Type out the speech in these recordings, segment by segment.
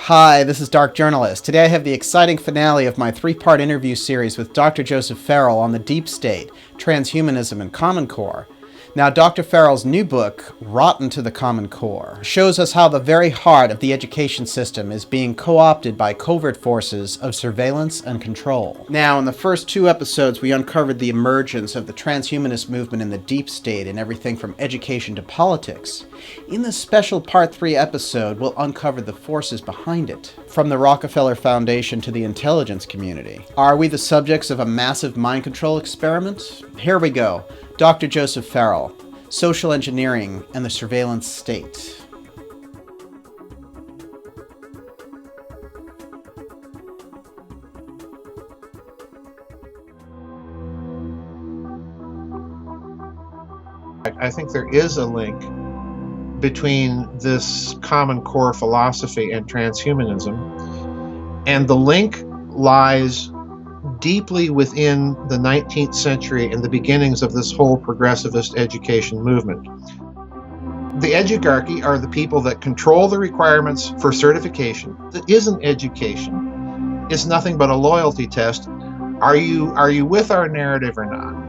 Hi, this is Dark Journalist. Today I have the exciting finale of my three-part interview series with Dr. Joseph Farrell on the deep state, transhumanism, and Common Core. Now, Dr. Farrell's new book, Rotten to the Common Core, shows us how the very heart of the education system is being co-opted by covert forces of surveillance and control. Now, in the first two episodes, we uncovered the emergence of the transhumanist movement in the deep state and everything from education to politics. In this special Part 3 episode, we'll uncover the forces behind it, from the Rockefeller Foundation to the intelligence community. Are we the subjects of a massive mind control experiment? Here we go. Dr. Joseph Farrell, Social Engineering and the Surveillance State. I think there is a link between this Common Core philosophy and transhumanism, and the link lies deeply within the 19th century and the beginnings of this whole progressivist education movement. The edu-garchy are the people that control the requirements for certification. That isn't education. It's nothing but a loyalty test. Are you with our narrative or not?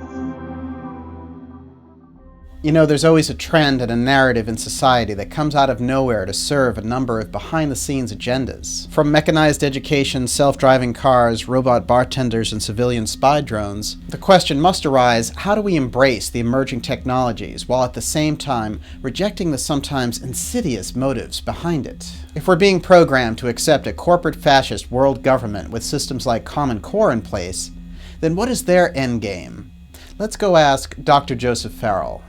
You know, there's always a trend and a narrative in society that comes out of nowhere to serve a number of behind-the-scenes agendas. From mechanized education, self-driving cars, robot bartenders, and civilian spy drones, the question must arise, how do we embrace the emerging technologies while at the same time rejecting the sometimes insidious motives behind it? If we're being programmed to accept a corporate fascist world government with systems like Common Core in place, then what is their endgame? Let's go ask Dr. Joseph Farrell.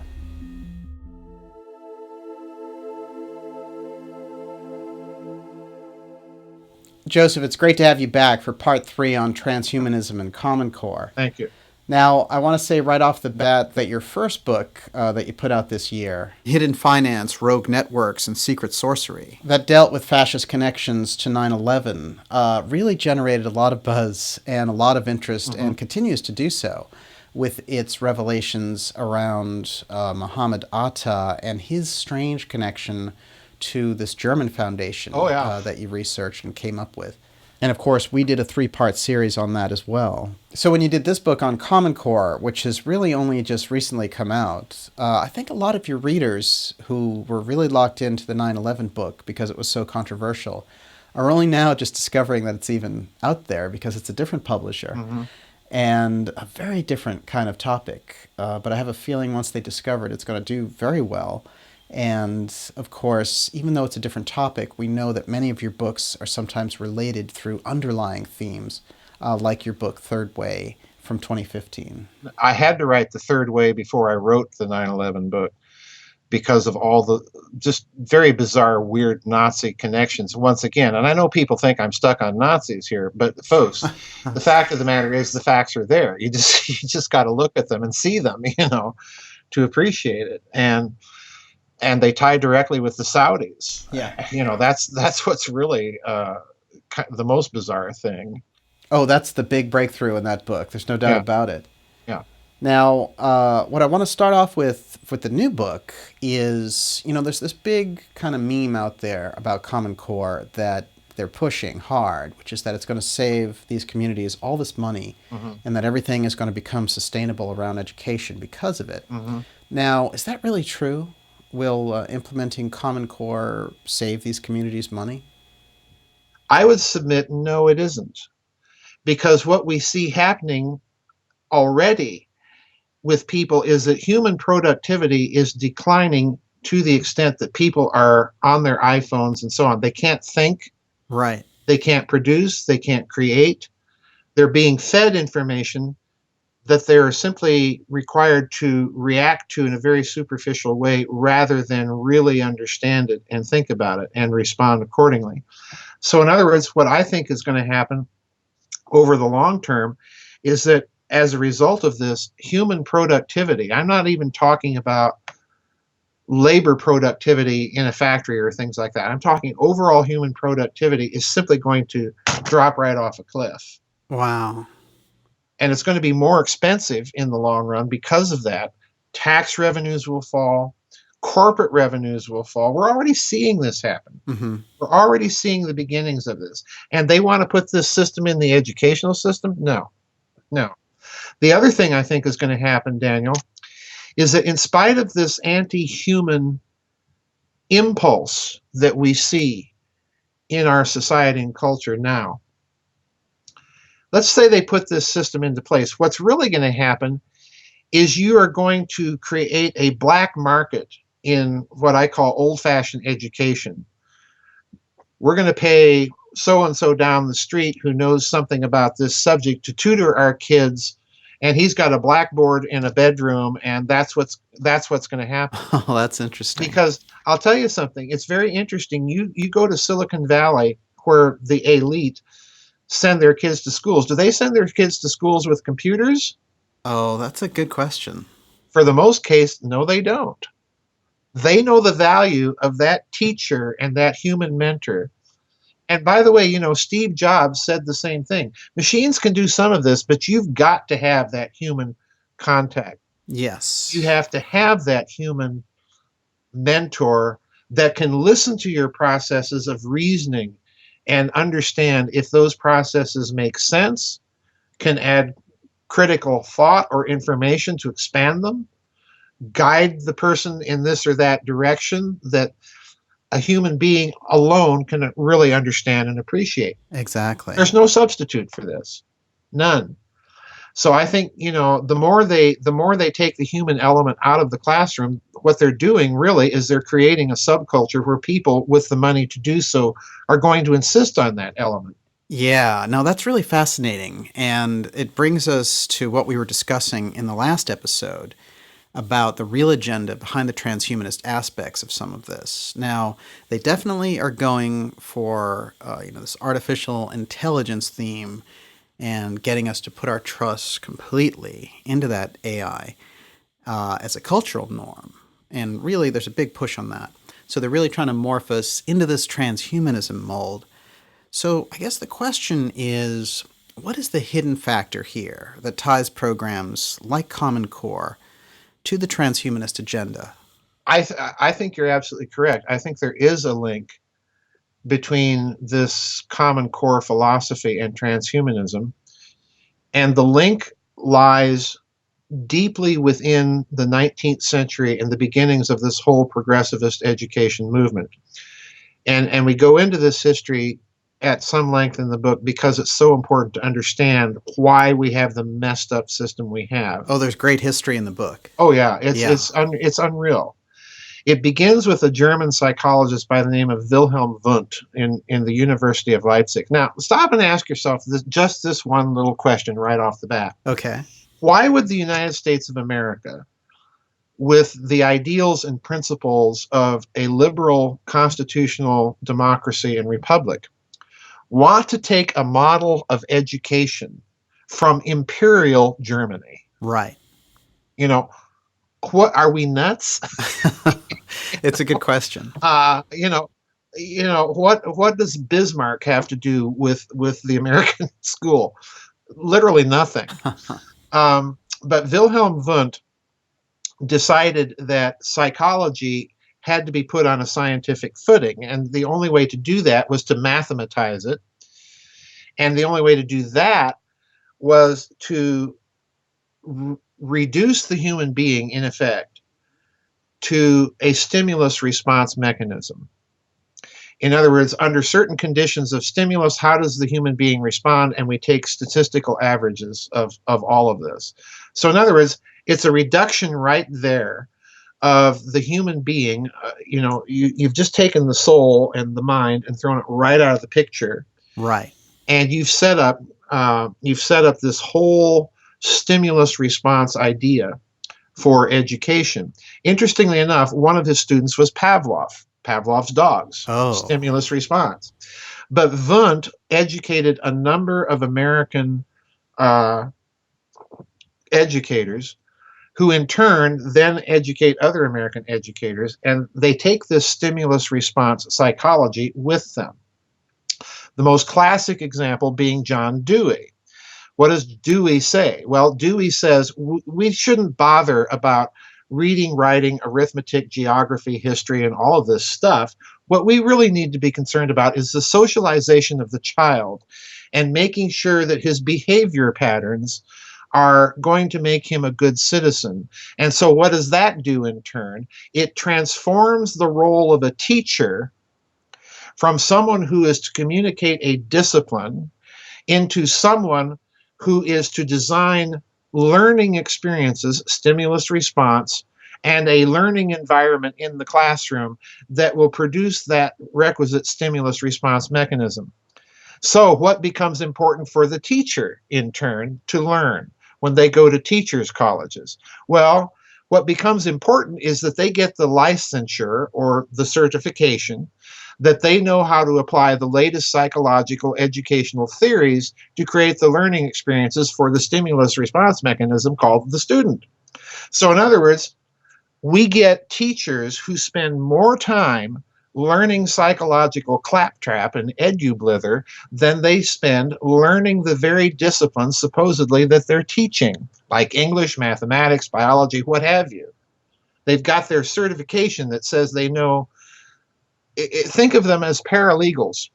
Joseph, it's great to have you back for Part 3 on transhumanism and Common Core. Thank you. Now, I want to say right off the bat that your first book that you put out this year, Hidden Finance, Rogue Networks, and Secret Sorcery, that dealt with fascist connections to 9/11, really generated a lot of buzz and a lot of interest and continues to do so with its revelations around Muhammad Atta and his strange connection to this German foundation that you researched and came up with. And of course, we did a 3-part series on that as well. So when you did this book on Common Core, which has really only just recently come out, I think a lot of your readers who were really locked into the 9/11 book because it was so controversial are only now just discovering that it's even out there because it's a different publisher and a very different kind of topic. But I have a feeling once they discover it, it's going to do very well. And of course, even though it's a different topic, we know that many of your books are sometimes related through underlying themes, like your book Third Way from 2015. I had to write the Third Way before I wrote the 9/11 book because of all the just very bizarre, weird Nazi connections once again. And I know people think I'm stuck on Nazis here, but folks, the fact of the matter is the facts are there. You just got to look at them and see them, to appreciate it. And they tie directly with the Saudis. Yeah. That's what's really the most bizarre thing. Oh, that's the big breakthrough in that book. There's no doubt about it. Yeah. Now, what I want to start off with the new book is, there's this big kind of meme out there about Common Core that they're pushing hard, which is that it's going to save these communities all this money and that everything is going to become sustainable around education because of it. Now, is that really true? Will implementing Common Core save these communities money? I would submit no, it isn't. Because what we see happening already with people is that human productivity is declining to the extent that people are on their iPhones and so on. They can't think. Right. They can't produce. They can't create. They're being fed information that they're simply required to react to in a very superficial way rather than really understand it and think about it and respond accordingly. So in other words, what I think is going to happen over the long term is that as a result of this, human productivity, I'm not even talking about labor productivity in a factory or things like that. I'm talking overall human productivity is simply going to drop right off a cliff. Wow. And it's going to be more expensive in the long run because of that. Tax revenues will fall. corporate revenues will fall. We're already seeing this happen. Mm-hmm. We're already seeing the beginnings of this. And they want to put this system in the educational system? No, no. The other thing I think is going to happen, Daniel, is that in spite of this anti-human impulse that we see in our society and culture now, let's say they put this system into place. What's really going to happen is you are going to create a black market in what I call old-fashioned education. We're going to pay so-and-so down the street who knows something about this subject to tutor our kids, and he's got a blackboard in a bedroom, and that's what's going to happen. Oh, that's interesting. Because I'll tell you something, it's very interesting. You go to Silicon Valley, where the elite send their kids to schools. Do they send their kids to schools with computers? Oh, that's a good question. For the most case, no, they don't. They know the value of that teacher and that human mentor. And by the way, you know, Steve Jobs said the same thing. Machines can do some of this, but you've got to have that human contact. Yes. You have to have that human mentor that can listen to your processes of reasoning and understand if those processes make sense, can add critical thought or information to expand them, guide the person in this or that direction that a human being alone can really understand and appreciate. Exactly. There's no substitute for this. None. So I think, you know, the more they take the human element out of the classroom, what they're doing really is they're creating a subculture where people with the money to do so are going to insist on that element. Yeah, no, that's really fascinating. And it brings us to what we were discussing in the last episode about the real agenda behind the transhumanist aspects of some of this. Now, they definitely are going for this artificial intelligence theme and getting us to put our trust completely into that AI as a cultural norm. And really, there's a big push on that. So they're really trying to morph us into this transhumanism mold. So I guess the question is, what is the hidden factor here that ties programs like Common Core to the transhumanist agenda? I think you're absolutely correct. I think there is a link between this Common Core philosophy and transhumanism, and the link lies deeply within the 19th century and the beginnings of this whole progressivist education movement. And we go into this history at some length in the book because it's so important to understand why we have the messed up system we have. Oh, there's great history in the book. Oh yeah, it's unreal. It begins with a German psychologist by the name of Wilhelm Wundt in the University of Leipzig. Now, stop and ask yourself just this one little question right off the bat. Okay. Why would the United States of America, with the ideals and principles of a liberal constitutional democracy and republic, want to take a model of education from imperial Germany? Right. You know, what are we nuts? It's a good question. What does Bismarck have to do with the American school? Literally nothing. But Wilhelm Wundt decided that psychology had to be put on a scientific footing, and the only way to do that was to mathematize it, and the only way to do that was to reduce the human being, in effect, to a stimulus response mechanism. In other words, under certain conditions of stimulus, how does the human being respond? And we take statistical averages of all of this. So in other words, it's a reduction right there of the human being. You've just taken the soul and the mind and thrown it right out of the picture. Right. And you've set up this whole stimulus response idea for education. Interestingly enough, one of his students was Pavlov's dogs. Oh. Stimulus response. But Wundt educated a number of American educators who in turn then educate other American educators, and they take this stimulus response psychology with them. The most classic example being John Dewey. What does Dewey say? Well, Dewey says we shouldn't bother about reading, writing, arithmetic, geography, history, and all of this stuff. What we really need to be concerned about is the socialization of the child and making sure that his behavior patterns are going to make him a good citizen. And so, what does that do in turn? It transforms the role of a teacher from someone who is to communicate a discipline into someone who is to design learning experiences, stimulus response, and a learning environment in the classroom that will produce that requisite stimulus response mechanism. So, what becomes important for the teacher in turn to learn when they go to teachers' colleges? Well, what becomes important is that they get the licensure or the certification, that they know how to apply the latest psychological educational theories to create the learning experiences for the stimulus response mechanism called the student. So, in other words, we get teachers who spend more time learning psychological claptrap and edu-blither than they spend learning the very disciplines supposedly that they're teaching, like English, mathematics, biology, what have you. They've got their certification that says they know. Think of them as paralegals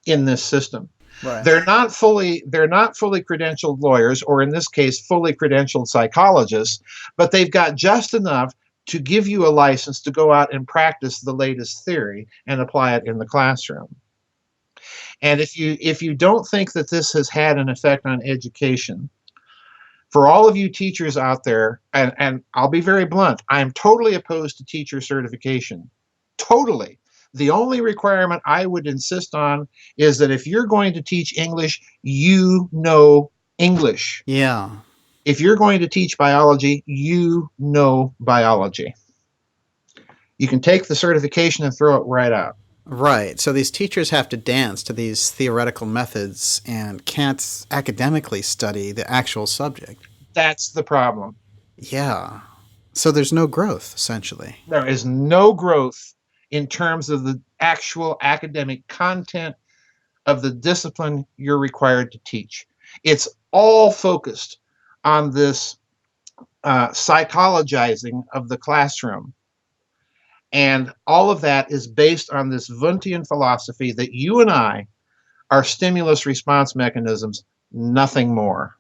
in this system. Right. They're not fully credentialed lawyers, or in this case, fully credentialed psychologists, but they've got just enough to give you a license to go out and practice the latest theory and apply it in the classroom. And if you don't think that this has had an effect on education, for all of you teachers out there, and I'll be very blunt, I am totally opposed to teacher certification. Totally. The only requirement I would insist on is that if you're going to teach English, you know English. Yeah. If you're going to teach biology, you know biology. You can take the certification and throw it right out. Right. So these teachers have to dance to these theoretical methods and can't academically study the actual subject. That's the problem. Yeah. So there's no growth, essentially. There is no growth in terms of the actual academic content of the discipline you're required to teach. It's all focused on this psychologizing of the classroom. And all of that is based on this Wundtian philosophy that you and I are stimulus response mechanisms, nothing more.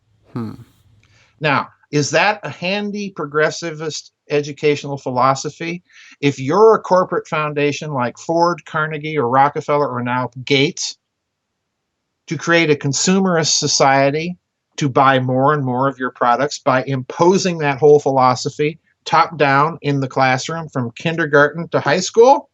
Now, is that a handy progressivist educational philosophy? If you're a corporate foundation like Ford, Carnegie, or Rockefeller, or now Gates, to create a consumerist society to buy more and more of your products by imposing that whole philosophy top down in the classroom from kindergarten to high school?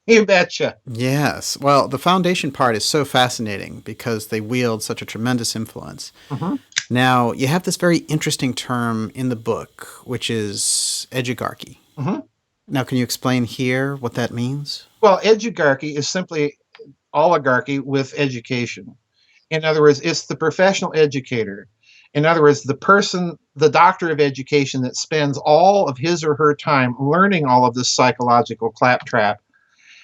You betcha. Yes. Well, the foundation part is so fascinating because they wield such a tremendous influence. Mm-hmm. Now, you have this very interesting term in the book, which is edu-garchy. Mm-hmm. Now, can you explain here what that means? Well, edu-garchy is simply oligarchy with education. In other words, it's the professional educator. In other words, the doctor of education that spends all of his or her time learning all of this psychological claptrap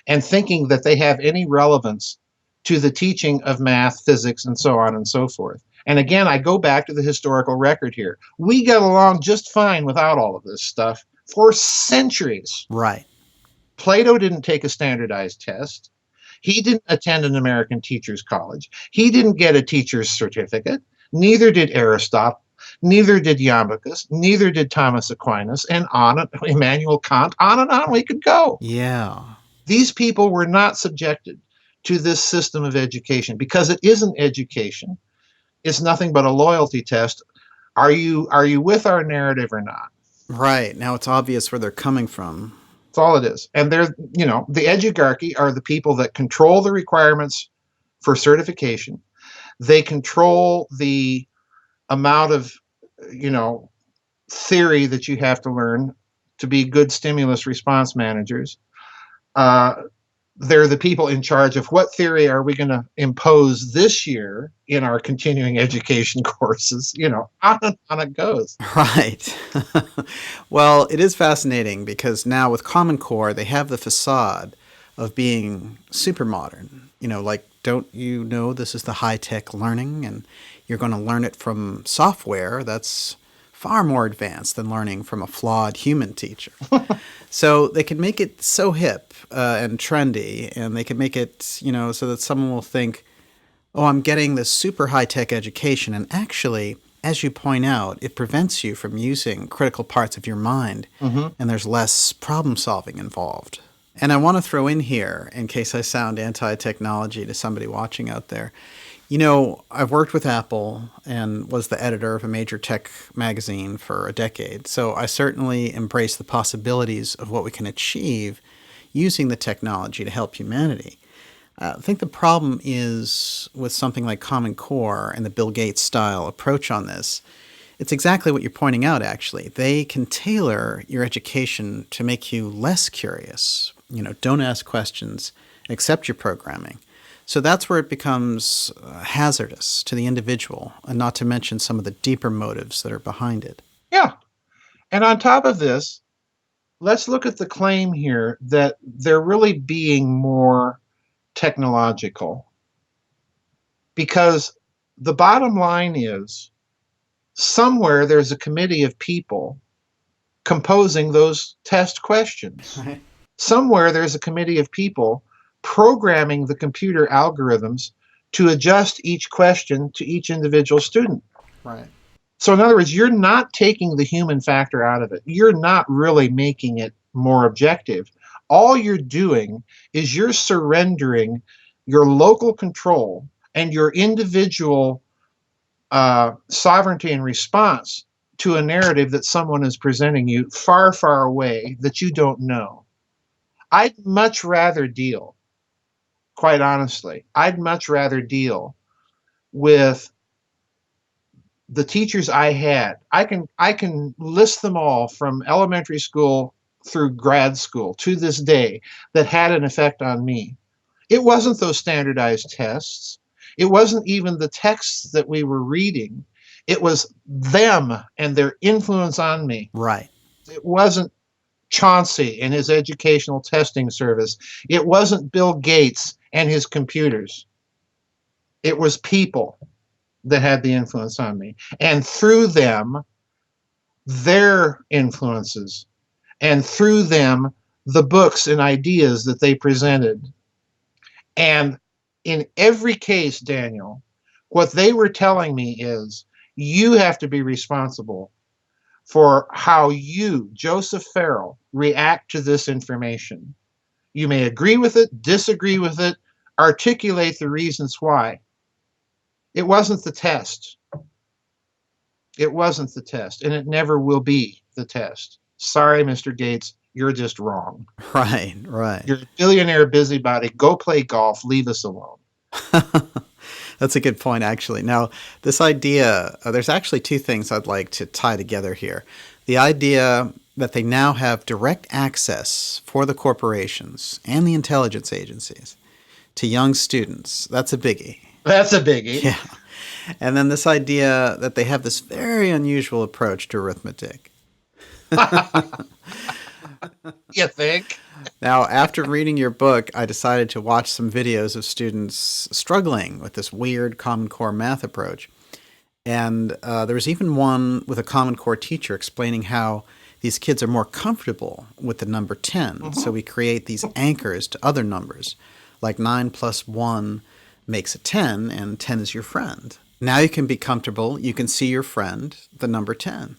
and thinking that they have any relevance to the teaching of math, physics, and so on and so forth. And again, I go back to the historical record here. We got along just fine without all of this stuff for centuries. Right. Plato didn't take a standardized test. He didn't attend an American teacher's college. He didn't get a teacher's certificate. Neither did Aristotle. Neither did Iamblichus. Neither did Thomas Aquinas. And on, Immanuel Kant. On and on we could go. Yeah. These people were not subjected to this system of education because it isn't education. It's nothing but a loyalty test. Are you with our narrative or not? Right. Now it's obvious where they're coming from. That's all it is. And they're, the edu-garchy are the people that control the requirements for certification. They control the amount of, theory that you have to learn to be good stimulus response managers. They're the people in charge of what theory are we going to impose this year in our continuing education courses. On and on it goes. Right. Well, it is fascinating because now with Common Core, they have the facade of being super modern. Don't you know this is the high-tech learning and you're going to learn it from software that's far more advanced than learning from a flawed human teacher. So they can make it so hip and trendy, and they can make it, so that someone will think, oh, I'm getting this super high-tech education, and actually, as you point out, it prevents you from using critical parts of your mind, and there's less problem-solving involved. And I want to throw in here, in case I sound anti-technology to somebody watching out there, I've worked with Apple and was the editor of a major tech magazine for a decade, so I certainly embrace the possibilities of what we can achieve using the technology to help humanity. I think the problem is with something like Common Core and the Bill Gates style approach on this. It's exactly what you're pointing out, actually. They can tailor your education to make you less curious. Don't ask questions, accept your programming. So that's where it becomes hazardous to the individual, and not to mention some of the deeper motives that are behind it. Yeah. And on top of this, let's look at the claim here that they're really being more technological. Because the bottom line is, somewhere there's a committee of people composing those test questions. Right. Somewhere there's a committee of people programming the computer algorithms to adjust each question to each individual student. Right. So in other words, you're not taking the human factor out of it. You're not really making it more objective. All you're doing is you're surrendering your local control and your individual sovereignty and response to a narrative that someone is presenting you far, far away that you don't know. I'd much rather deal, quite honestly, with the teachers I had. I can list them all from elementary school through grad school to this day that had an effect on me. It wasn't those standardized tests. It wasn't even the texts that we were reading. It was them and their influence on me. Right. It wasn't Chauncey and his educational testing service. It wasn't Bill Gates and his computers. It was people that had the influence on me. And through them, their influences, and through them, the books and ideas that they presented. And in every case, Daniel, what they were telling me is, you have to be responsible for how you, Joseph Farrell, react to this information. You may agree with it, disagree with it, articulate the reasons why. It wasn't the test. It wasn't the test, and it never will be the test. Sorry, Mr. Gates, you're just wrong. Right. You're a billionaire busybody. Go play golf. Leave us alone. That's a good point, actually. Now, this idea, there's actually two things I'd like to tie together here. The idea that they now have direct access for the corporations and the intelligence agencies to young students. That's a biggie. That's a biggie. Yeah. And then this idea that they have this very unusual approach to arithmetic. You think? Now, after reading your book, I decided to watch some videos of students struggling with this weird Common Core math approach. And there was even one with a Common Core teacher explaining how these kids are more comfortable with the number 10. Mm-hmm. So we create these anchors to other numbers, like 9 plus 1 makes a 10, and 10 is your friend. Now you can be comfortable. You can see your friend, the number 10.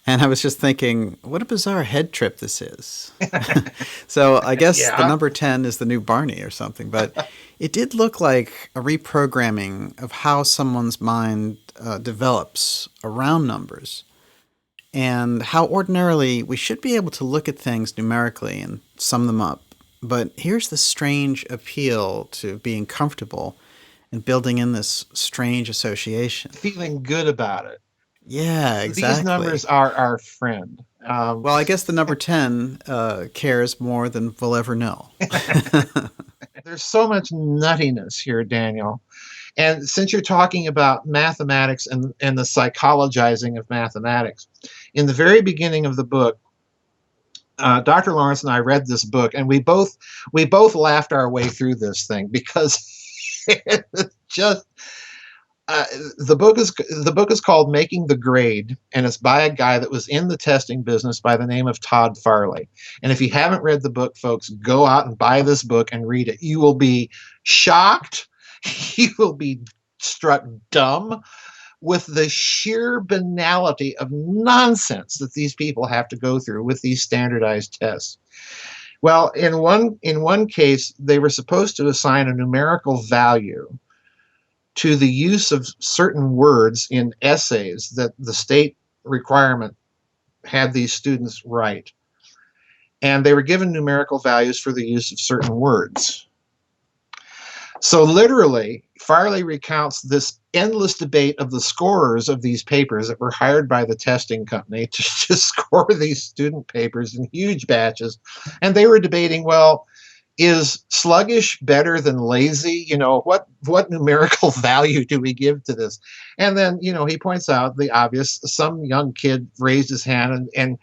And I was just thinking, what a bizarre head trip this is. So I guess the number 10 is the new Barney or something. But it did look like a reprogramming of how someone's mind develops around numbers, and how ordinarily we should be able to look at things numerically and sum them up. But here's the strange appeal to being comfortable and building in this strange association. Feeling good about it. Yeah, exactly. These numbers are our friend. Well, I guess the number 10 cares more than we'll ever know. There's so much nuttiness here, Daniel. And since you're talking about mathematics and the psychologizing of mathematics, in the very beginning of the book, Dr. Lawrence and I read this book, and we both laughed our way through this thing because it's just Uh, the book is called Making the Grade, and it's by a guy that was in the testing business by the name of Todd Farley. And if you haven't read the book, folks, go out and buy this book and read it. You will be shocked. You will be struck dumb with the sheer banality of nonsense that these people have to go through with these standardized tests. Well, in one case, they were supposed to assign a numerical value to the use of certain words in essays that the state requirement had these students write. And they were given numerical values for the use of certain words. So literally, Farley recounts this endless debate of the scorers of these papers that were hired by the testing company to just score these student papers in huge batches. And they were debating, well, is sluggish better than lazy? You know, what numerical value do we give to this? And then, you know, he points out the obvious. Some young kid raised his hand and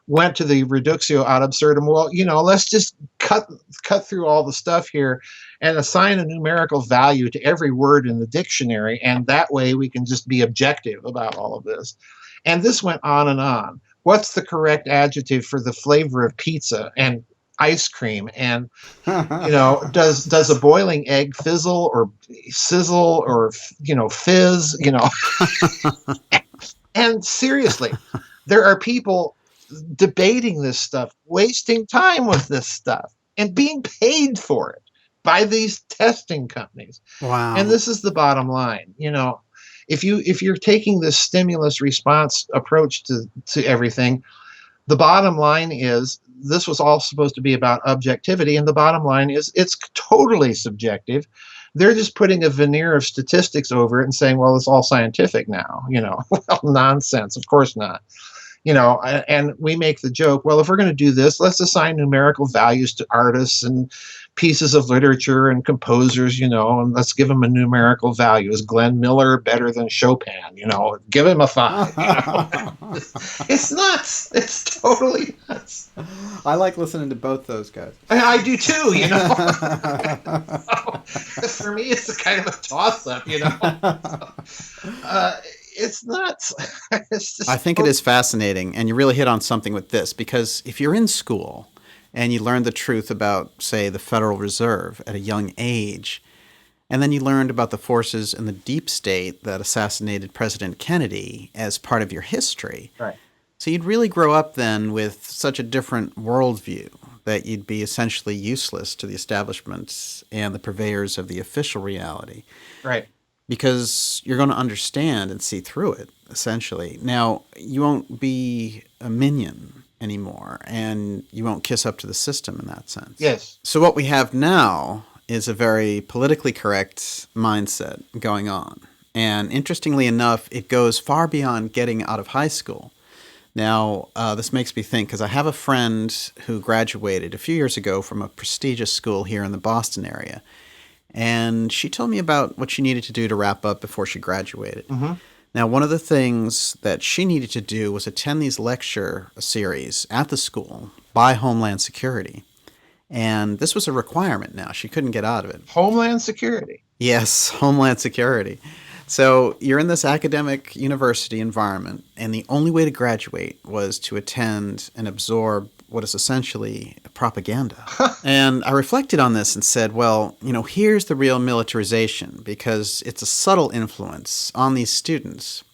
went to the reductio ad absurdum. Well, you know, let's just cut through all the stuff here and assign a numerical value to every word in the dictionary, and that way we can just be objective about all of this. And this went on and on. What's the correct adjective for the flavor of pizza and ice cream? And you know, does a boiling egg fizzle or sizzle or, you know, fizz? You know, and seriously, there are people debating this stuff, wasting time with this stuff, and being paid for it by these testing companies. Wow. And this is the bottom line. You know, if you're taking this stimulus response approach to everything, the bottom line is this was all supposed to be about objectivity, and the bottom line is it's totally subjective. They're just putting a veneer of statistics over it and saying, well, it's all scientific now. You know, well, nonsense. Of course not. You know, and we make the joke, well, if we're going to do this, let's assign numerical values to artists and pieces of literature and composers, you know, and let's give them a numerical value. Is Glenn Miller better than Chopin? You know, give him a 5. You know? It's nuts. It's totally nuts. I like listening to both those guys. I do too, you know. So, for me, it's a kind of a toss-up, you know. It's nuts. It's just I think it is fascinating, and you really hit on something with this, because if you're in school and you learn the truth about, say, the Federal Reserve at a young age, and then you learned about the forces in the deep state that assassinated President Kennedy as part of your history. Right. So you'd really grow up then with such a different worldview that you'd be essentially useless to the establishments and the purveyors of the official reality. Right. Because you're going to understand and see through it, essentially. Now, you won't be a minion anymore, and you won't kiss up to the system in that sense. Yes. So what we have now is a very politically correct mindset going on. And interestingly enough, it goes far beyond getting out of high school. Now, this makes me think, because I have a friend who graduated a few years ago from a prestigious school here in the Boston area. And she told me about what she needed to do to wrap up before she graduated. Mm-hmm. Now, one of the things that she needed to do was attend these lecture series at the school by Homeland Security. And this was a requirement now. She couldn't get out of it. Homeland Security. Yes, Homeland Security. So you're in this academic university environment, and the only way to graduate was to attend and absorb what is essentially propaganda. And I reflected on this and said, well, you know, here's the real militarization, because it's a subtle influence on these students.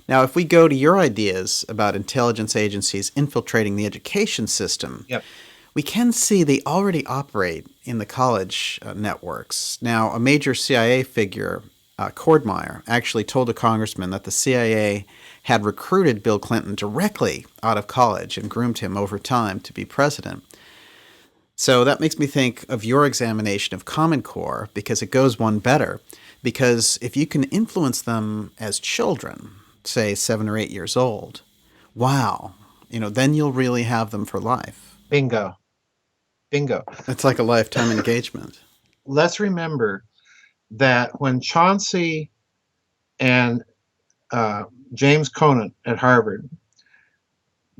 Now, if we go to your ideas about intelligence agencies infiltrating the education system, Yep. we can see they already operate in the college networks. Now, a major CIA figure, Cordmeyer, actually told a congressman that the CIA had recruited Bill Clinton directly out of college and groomed him over time to be president. So that makes me think of your examination of Common Core, because it goes one better. Because if you can influence them as children, say 7 or 8 years old, wow, you know, then you'll really have them for life. Bingo. Bingo. It's like a lifetime engagement. Let's remember that when Chauncey and James Conant at Harvard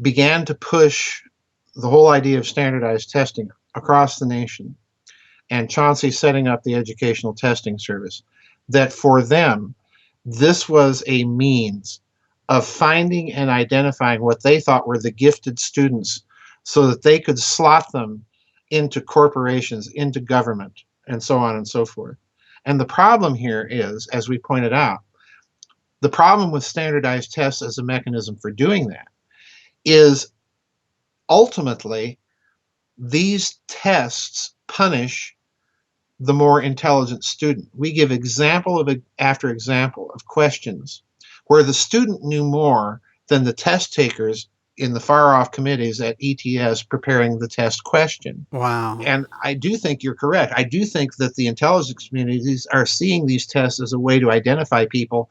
began to push the whole idea of standardized testing across the nation, and Chauncey setting up the Educational Testing Service, that for them, This was a means of finding and identifying what they thought were the gifted students so that they could slot them into corporations, into government, and so on and so forth. And the problem here is, as we pointed out, the problem with standardized tests as a mechanism for doing that is ultimately these tests punish the more intelligent student. We give example after example of questions where the student knew more than the test takers in the far off committees at ETS preparing the test question. Wow. And I do think you're correct. I do think that the intelligence communities are seeing these tests as a way to identify people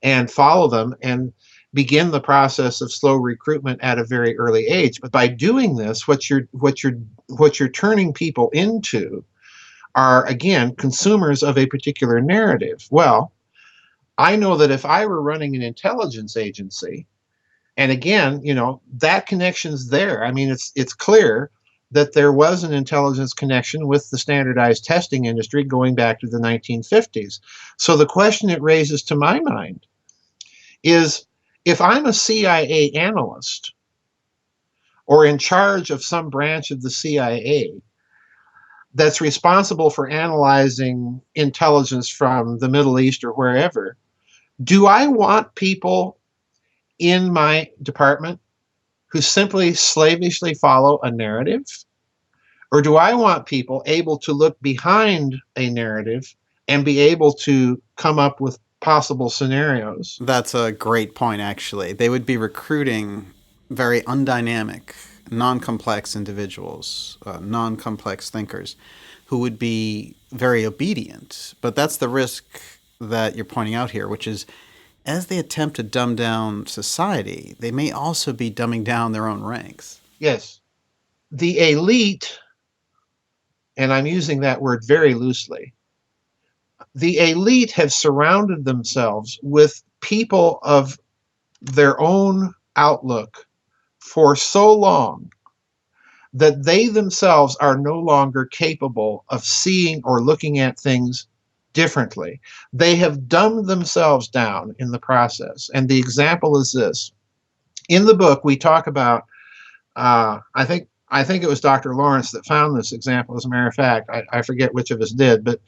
and follow them and begin the process of slow recruitment at a very early age. But by doing this, what you're turning people into are, again, consumers of a particular narrative. Well, I know that if I were running an intelligence agency, and again, that connection's there. I mean, it's clear that there was an intelligence connection with the standardized testing industry going back to the 1950s. So the question it raises to my mind is, if I'm a CIA analyst or in charge of some branch of the CIA that's responsible for analyzing intelligence from the Middle East or wherever, do I want people in my department who simply slavishly follow a narrative? Or do I want people able to look behind a narrative and be able to come up with possible scenarios? That's a great point, actually. They would be recruiting very undynamic, non-complex individuals, non-complex thinkers, who would be very obedient. But that's the risk that you're pointing out here, which is, as they attempt to dumb down society, they may also be dumbing down their own ranks. Yes. The elite, and I'm using that word very loosely, the elite have surrounded themselves with people of their own outlook for so long that they themselves are no longer capable of seeing or looking at things differently. They have dumbed themselves down in the process. And the example is this. In the book, we talk about, I think it was Dr. Lawrence that found this example, as a matter of fact. I forget which of us did, but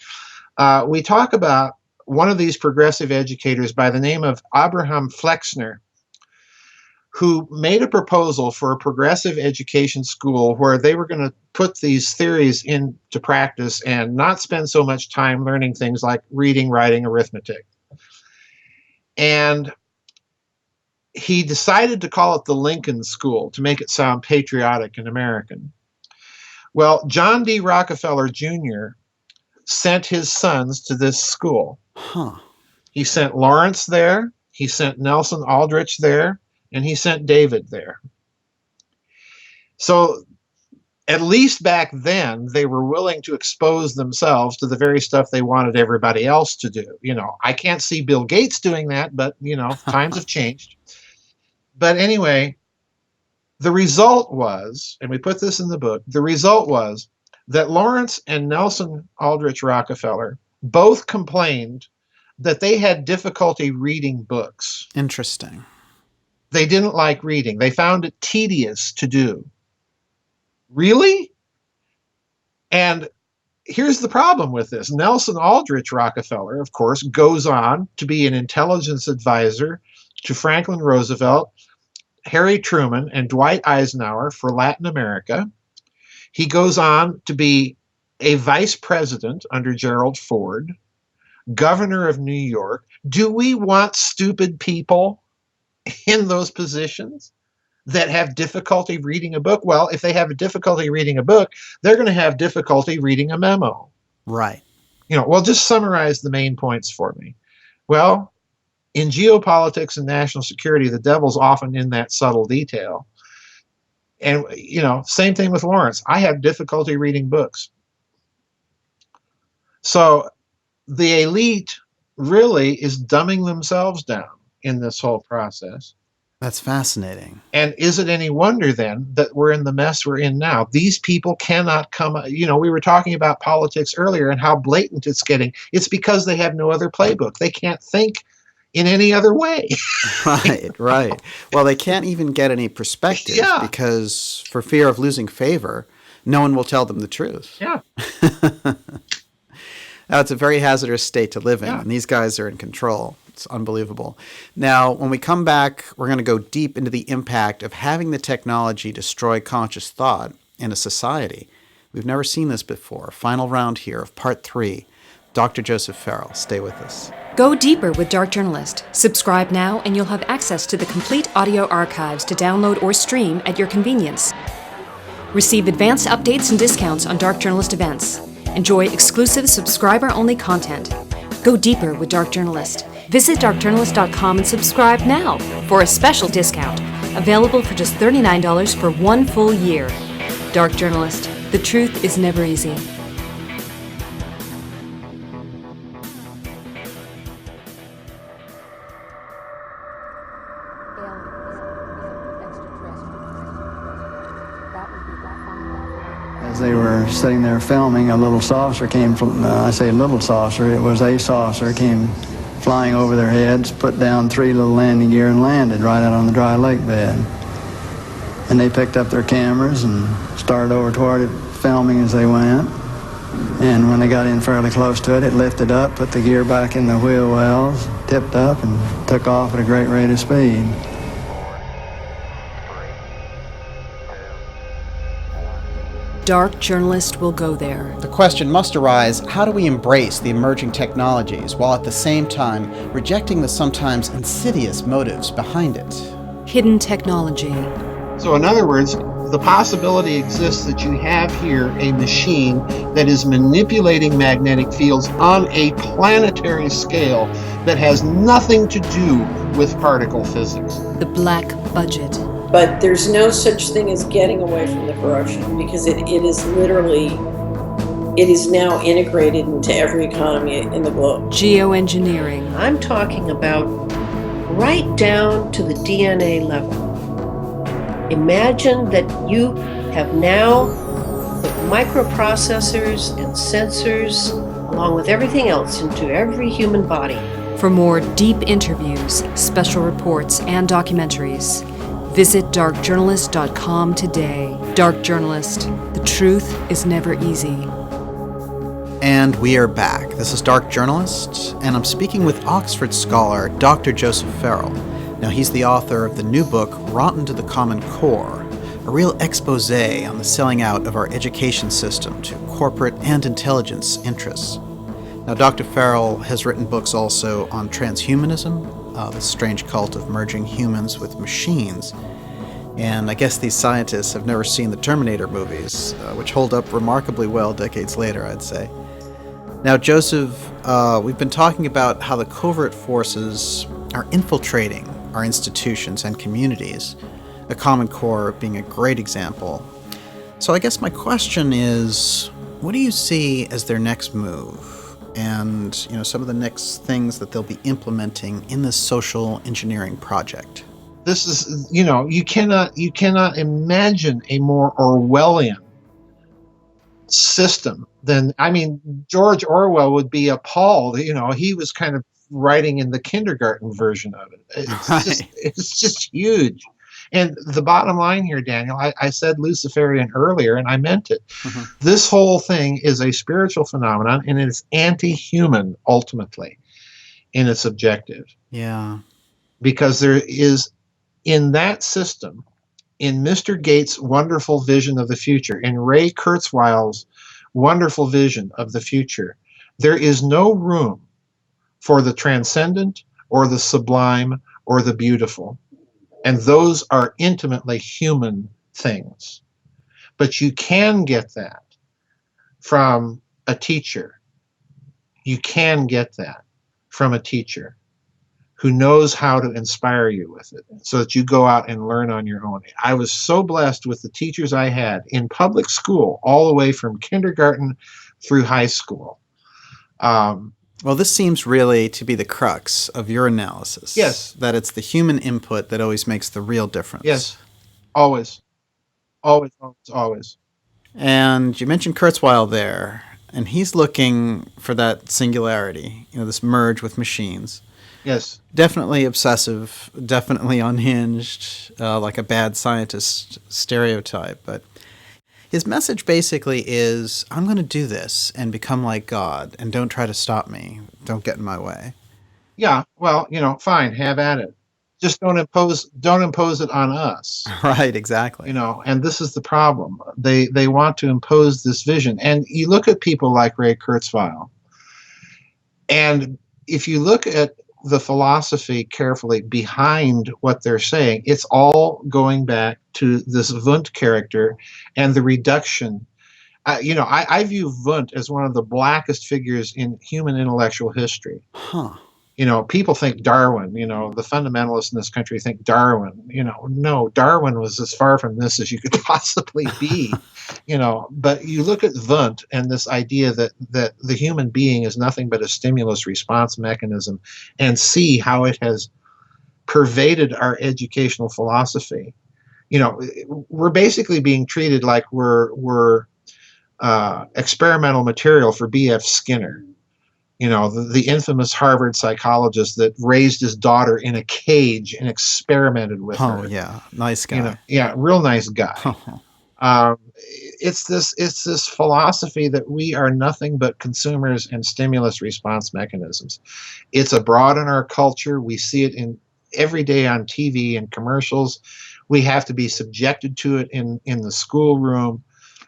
we talk about one of these progressive educators by the name of Abraham Flexner, who made a proposal for a progressive education school where they were going to put these theories into practice and not spend so much time learning things like reading, writing, arithmetic. And he decided to call it the Lincoln School to make it sound patriotic and American. Well, John D. Rockefeller Jr. sent his sons to this school. Huh. He sent Lawrence there, he sent Nelson Aldrich there, and he sent David there. So at least back then, they were willing to expose themselves to the very stuff they wanted everybody else to do. I can't see Bill Gates doing that, but, times have changed. But anyway, the result was, and we put this in the book, the result was that Lawrence and Nelson Aldrich Rockefeller both complained that they had difficulty reading books. Interesting. They didn't like reading. They found it tedious to do. Really? And here's the problem with this. Nelson Aldrich Rockefeller, of course, goes on to be an intelligence advisor to Franklin Roosevelt, Harry Truman, and Dwight Eisenhower for Latin America. He goes on to be a vice president under Gerald Ford, governor of New York. Do we want stupid people in those positions that have difficulty reading a book? Well, if they have a difficulty reading a book, they're going to have difficulty reading a memo. Right. Well, just summarize the main points for me. Well, in geopolitics and national security, the devil's often in that subtle detail. And, same thing with Lawrence. I have difficulty reading books. So the elite really is dumbing themselves down in this whole process. That's fascinating. And is it any wonder then that we're in the mess we're in now? These people cannot come, we were talking about politics earlier and how blatant it's getting. It's because they have no other playbook. They can't think in any other way. Right. Well, they can't even get any perspective because for fear of losing favor, no one will tell them the truth. Yeah. Now, it's a very hazardous state to live in, Yeah. and these guys are in control. It's unbelievable. Now, when we come back, we're going to go deep into the impact of having the technology destroy conscious thought in a society. We've never seen this before. Final round here of part 3. Dr. Joseph Farrell, stay with us. Go deeper with Dark Journalist. Subscribe now and you'll have access to the complete audio archives to download or stream at your convenience. Receive advanced updates and discounts on Dark Journalist events. Enjoy exclusive subscriber-only content. Go deeper with Dark Journalist. Visit darkjournalist.com and subscribe now for a special discount. Available for just $39 for 1 full year. Dark Journalist. The truth is never easy. As they were sitting there filming, a little saucer came from, I say little saucer, it was a saucer, came flying over their heads, put down 3 little landing gear and landed right out on the dry lake bed. And they picked up their cameras and started over toward it, filming as they went. And when they got in fairly close to it, it lifted up, put the gear back in the wheel wells, tipped up, and took off at a great rate of speed. Dark Journalist will go there. The question must arise, how do we embrace the emerging technologies while at the same time rejecting the sometimes insidious motives behind it? Hidden technology. So in other words, the possibility exists that you have here a machine that is manipulating magnetic fields on a planetary scale that has nothing to do with particle physics. The black budget. But there's no such thing as getting away from the corruption because it is literally, it is now integrated into every economy in the globe. Geoengineering. I'm talking about right down to the DNA level. Imagine that you have now put microprocessors and sensors, along with everything else, into every human body. For more deep interviews, special reports, and documentaries, visit darkjournalist.com today. Dark Journalist. The truth is never easy. And we are back. This is Dark Journalist, and I'm speaking with Oxford scholar Dr. Joseph Farrell. Now, he's the author of the new book, Rotten to the Common Core, a real expose on the selling out of our education system to corporate and intelligence interests. Now, Dr. Farrell has written books also on transhumanism, the strange cult of merging humans with machines. And I guess these scientists have never seen the Terminator movies, which hold up remarkably well decades later, I'd say. Now, Joseph, we've been talking about how the covert forces are infiltrating our institutions and communities, the Common Core being a great example. So I guess my question is, what do you see as their next move? And, some of the next things that they'll be implementing in this social engineering project? This is, you cannot imagine a more Orwellian system than, George Orwell would be appalled. He was kind of writing in the kindergarten version of it. It's just huge. And the bottom line here, Daniel, I said Luciferian earlier, and I meant it. Mm-hmm. This whole thing is a spiritual phenomenon, and it's anti-human, ultimately, in its objective. Yeah. Because there is, in that system, in Mr. Gates' wonderful vision of the future, in Ray Kurzweil's wonderful vision of the future, there is no room for the transcendent or the sublime or the beautiful. And those are intimately human things. But you can get that from a teacher. You can get that from a teacher who knows how to inspire you with it so that you go out and learn on your own. I was so blessed with the teachers I had in public school, all the way from kindergarten through high school. Well, this seems really to be the crux of your analysis. Yes. That it's the human input that always makes the real difference. Yes. Always. Always, always, always. And you mentioned Kurzweil there. And he's looking for that singularity, this merge with machines. Yes. Definitely obsessive, definitely unhinged, like a bad scientist stereotype. But his message basically is, I'm going to do this and become like God, and don't try to stop me. Don't get in my way. Yeah, well, fine, have at it. Just don't impose it on us. Right, exactly. And this is the problem. They want to impose this vision. And you look at people like Ray Kurzweil, and if you look at the philosophy carefully behind what they're saying, it's all going back to this Wundt character and the reduction. I view Wundt as one of the blackest figures in human intellectual history. Huh. People think Darwin, the fundamentalists in this country think Darwin. No, Darwin was as far from this as you could possibly be. But you look at Wundt and this idea that the human being is nothing but a stimulus response mechanism, and see how it has pervaded our educational philosophy. We're basically being treated like we're experimental material for B.F. Skinner. The infamous Harvard psychologist that raised his daughter in a cage and experimented with her. Oh, yeah. Nice guy. Real nice guy. It's this philosophy that we are nothing but consumers and stimulus response mechanisms. It's abroad in our culture. We see it in every day on TV and commercials. We have to be subjected to it in the schoolroom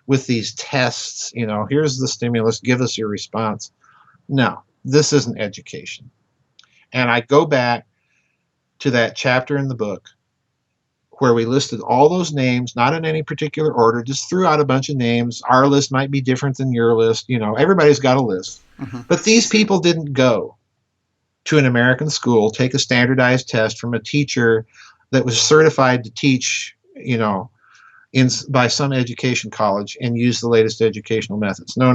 with these tests. Here's the stimulus, give us your response. No, this isn't education. And I go back to that chapter in the book where we listed all those names, not in any particular order, just threw out a bunch of names. Our list might be different than your list. Everybody's got a list. Mm-hmm. But these people didn't go to an American school, take a standardized test from a teacher that was certified to teach, by some education college, and use the latest educational methods. No.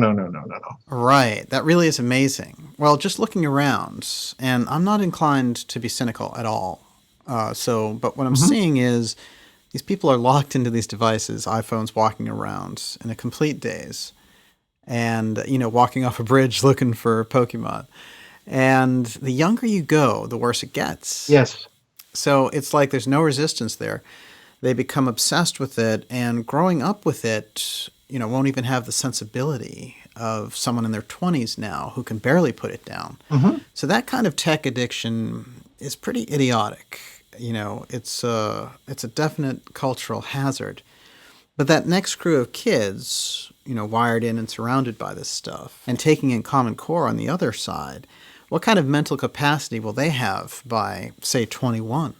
Right. That really is amazing. Well, just looking around, and I'm not inclined to be cynical at all. But what I'm seeing is these people are locked into these devices, iPhones, walking around in a complete daze, and, walking off a bridge looking for Pokemon. And the younger you go, the worse it gets. Yes. So it's like there's no resistance there. They become obsessed with it, and growing up with it, won't even have the sensibility of someone in their 20s now who can barely put it down. Mm-hmm. So that kind of tech addiction is pretty idiotic. It's a definite cultural hazard. But that next crew of kids, wired in and surrounded by this stuff, and taking in Common Core on the other side, what kind of mental capacity will they have by, say, 21?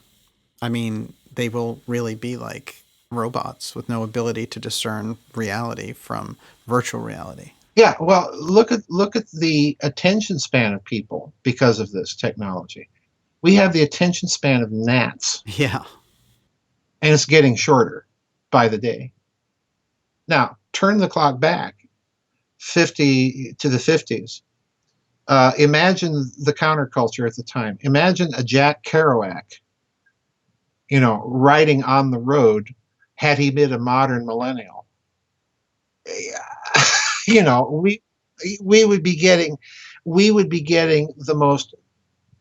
I mean, they will really be like robots with no ability to discern reality from virtual reality. Yeah, well, look at the attention span of people because of this technology. We have the attention span of gnats. Yeah. And it's getting shorter by the day. Now, turn the clock back 50 to the 50s. Imagine the counterculture at the time. Imagine a Jack Kerouac, riding on the road had he been a modern millennial. We would be getting the most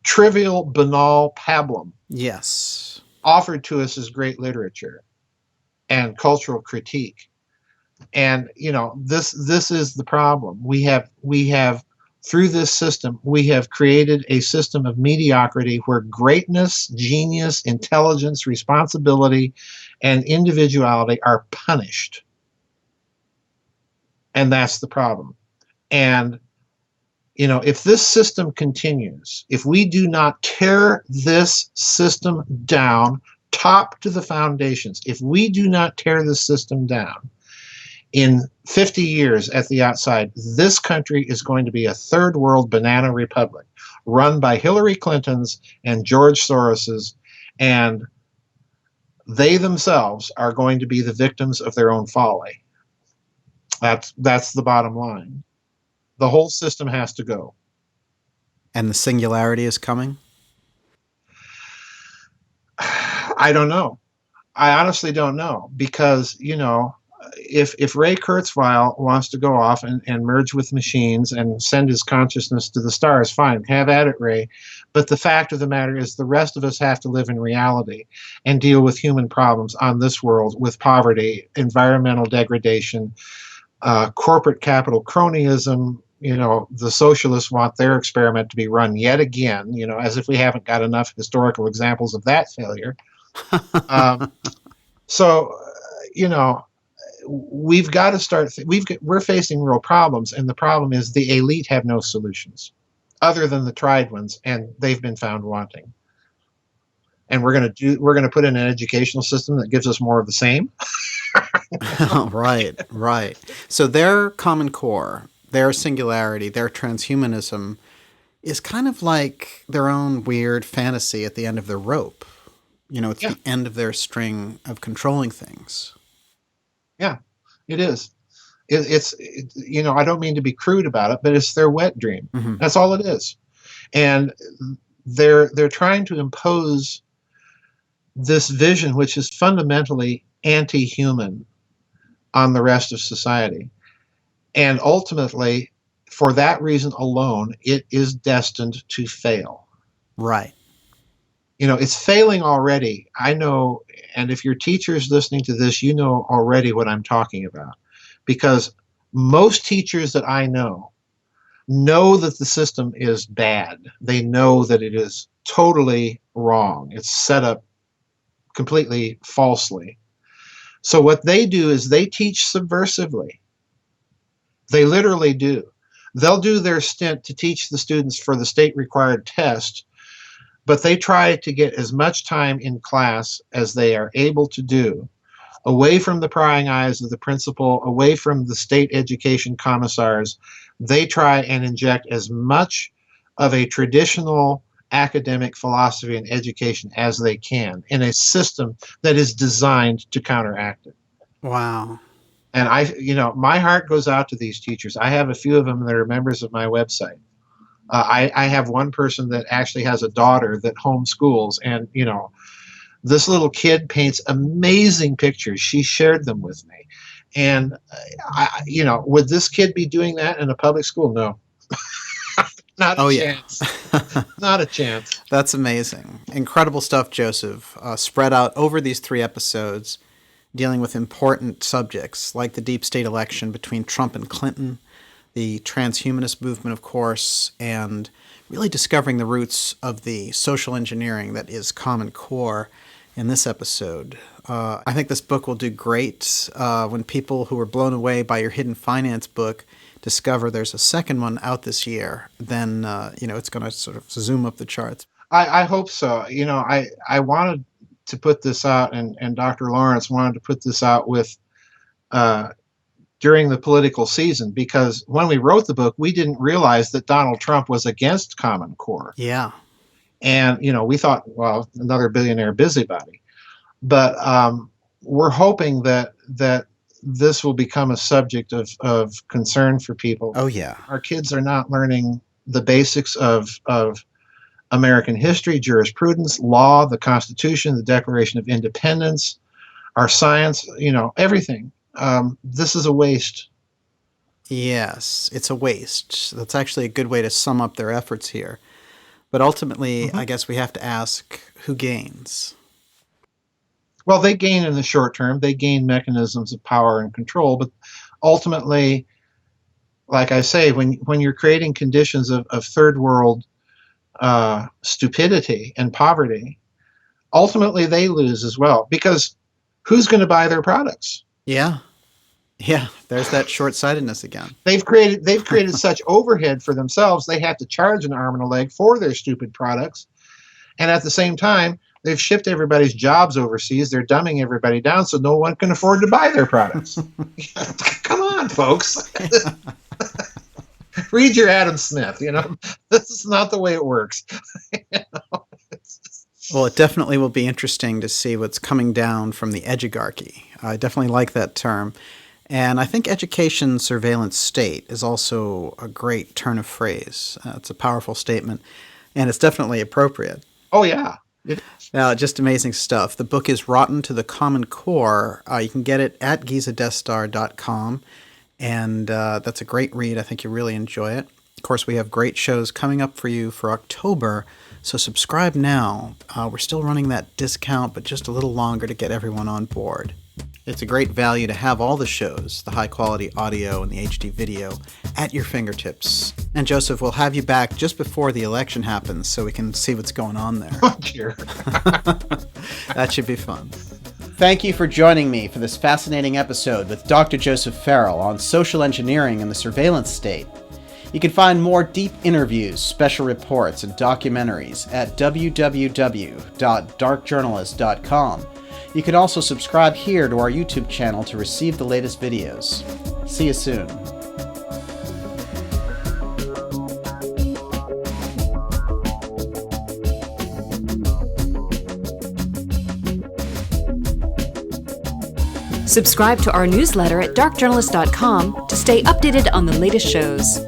trivial, banal pablum. Yes. Offered to us as great literature and cultural critique. And this is the problem. We have through this system, we have created a system of mediocrity where greatness, genius, intelligence, responsibility, and individuality are punished. And that's the problem. And, if this system continues, if we do not tear this system down, top to the foundations, if we do not tear this system down, in 50 years at the outside, this country is going to be a third world banana republic run by Hillary Clinton's and George Soros's, and they themselves are going to be the victims of their own folly. That's the bottom line. The whole system has to go. And the singularity is coming? I don't know. I honestly don't know because, if Ray Kurzweil wants to go off and merge with machines and send his consciousness to the stars, fine, have at it, Ray. But the fact of the matter is the rest of us have to live in reality and deal with human problems on this world with poverty, environmental degradation, corporate capital cronyism. The socialists want their experiment to be run yet again, as if we haven't got enough historical examples of that failure. So, we've got to start. We're facing real problems, and the problem is the elite have no solutions, other than the tried ones, and they've been found wanting. And we're going to put in an educational system that gives us more of the same. Right. So their common core, their singularity, their transhumanism is kind of like their own weird fantasy at the end of their rope. It's the end of their string of controlling things. Yeah, it is. It's I don't mean to be crude about it, but it's their wet dream. Mm-hmm. That's all it is. And they're trying to impose this vision, which is fundamentally anti-human, on the rest of society. And ultimately, for that reason alone, it is destined to fail. Right. It's failing already. I know, and if your teacher's listening to this, you know already what I'm talking about. Because most teachers that I know that the system is bad. They know that it is totally wrong. It's set up completely falsely. So what they do is they teach subversively. They literally do. They'll do their stint to teach the students for the state-required test, but they try to get as much time in class as they are able to do, away from the prying eyes of the principal, away from the state education commissars. They try and inject as much of a traditional academic philosophy and education as they can in a system that is designed to counteract it. Wow. And my heart goes out to these teachers. I have a few of them that are members of my website. I have one person that actually has a daughter that homeschools, and this little kid paints amazing pictures. She shared them with me, and would this kid be doing that in a public school? No, not a chance. Not a chance. That's amazing, incredible stuff, Joseph. Spread out over these 3 episodes, dealing with important subjects like the deep state election between Trump and Clinton, the transhumanist movement, of course, and really discovering the roots of the social engineering that is Common Core in this episode. I think this book will do great when people who were blown away by your Hidden Finance book discover there's a second one out this year. Then, it's going to sort of zoom up the charts. I hope so. I wanted to put this out, and Dr. Lawrence wanted to put this out with during the political season, because when we wrote the book, we didn't realize that Donald Trump was against Common Core. Yeah. And, we thought, well, another billionaire busybody. But we're hoping that this will become a subject of concern for people. Oh, yeah. Our kids are not learning the basics of American history, jurisprudence, law, the Constitution, the Declaration of Independence, our science, everything. This is a waste. Yes, it's a waste. That's actually a good way to sum up their efforts here. But ultimately, I guess we have to ask, who gains? Well, they gain in the short term. They gain mechanisms of power and control. But ultimately, like I say, when you're creating conditions of third world stupidity and poverty, ultimately they lose as well. Because who's going to buy their products? Yeah. There's that short-sightedness again. They've created such overhead for themselves. They have to charge an arm and a leg for their stupid products, and at the same time, they've shipped everybody's jobs overseas. They're dumbing everybody down, so no one can afford to buy their products. Come on, folks. Read your Adam Smith. This is not the way it works. Well, it definitely will be interesting to see what's coming down from the edu-garchy. I definitely like that term. And I think education surveillance state is also a great turn of phrase. It's a powerful statement, and it's definitely appropriate. Oh, yeah. Just amazing stuff. The book is Rotten to the Common Core. You can get it at gizadeathstar.com, and that's a great read. I think you really enjoy it. Of course, we have great shows coming up for you for October, so subscribe now. We're still running that discount, but just a little longer to get everyone on board. It's a great value to have all the shows, the high-quality audio and the HD video, at your fingertips. And Joseph, we'll have you back just before the election happens so we can see what's going on there. Oh, dear. That should be fun. Thank you for joining me for this fascinating episode with Dr. Joseph Farrell on social engineering and the surveillance state. You can find more deep interviews, special reports, and documentaries at www.darkjournalist.com. You can also subscribe here to our YouTube channel to receive the latest videos. See you soon. Subscribe to our newsletter at darkjournalist.com to stay updated on the latest shows.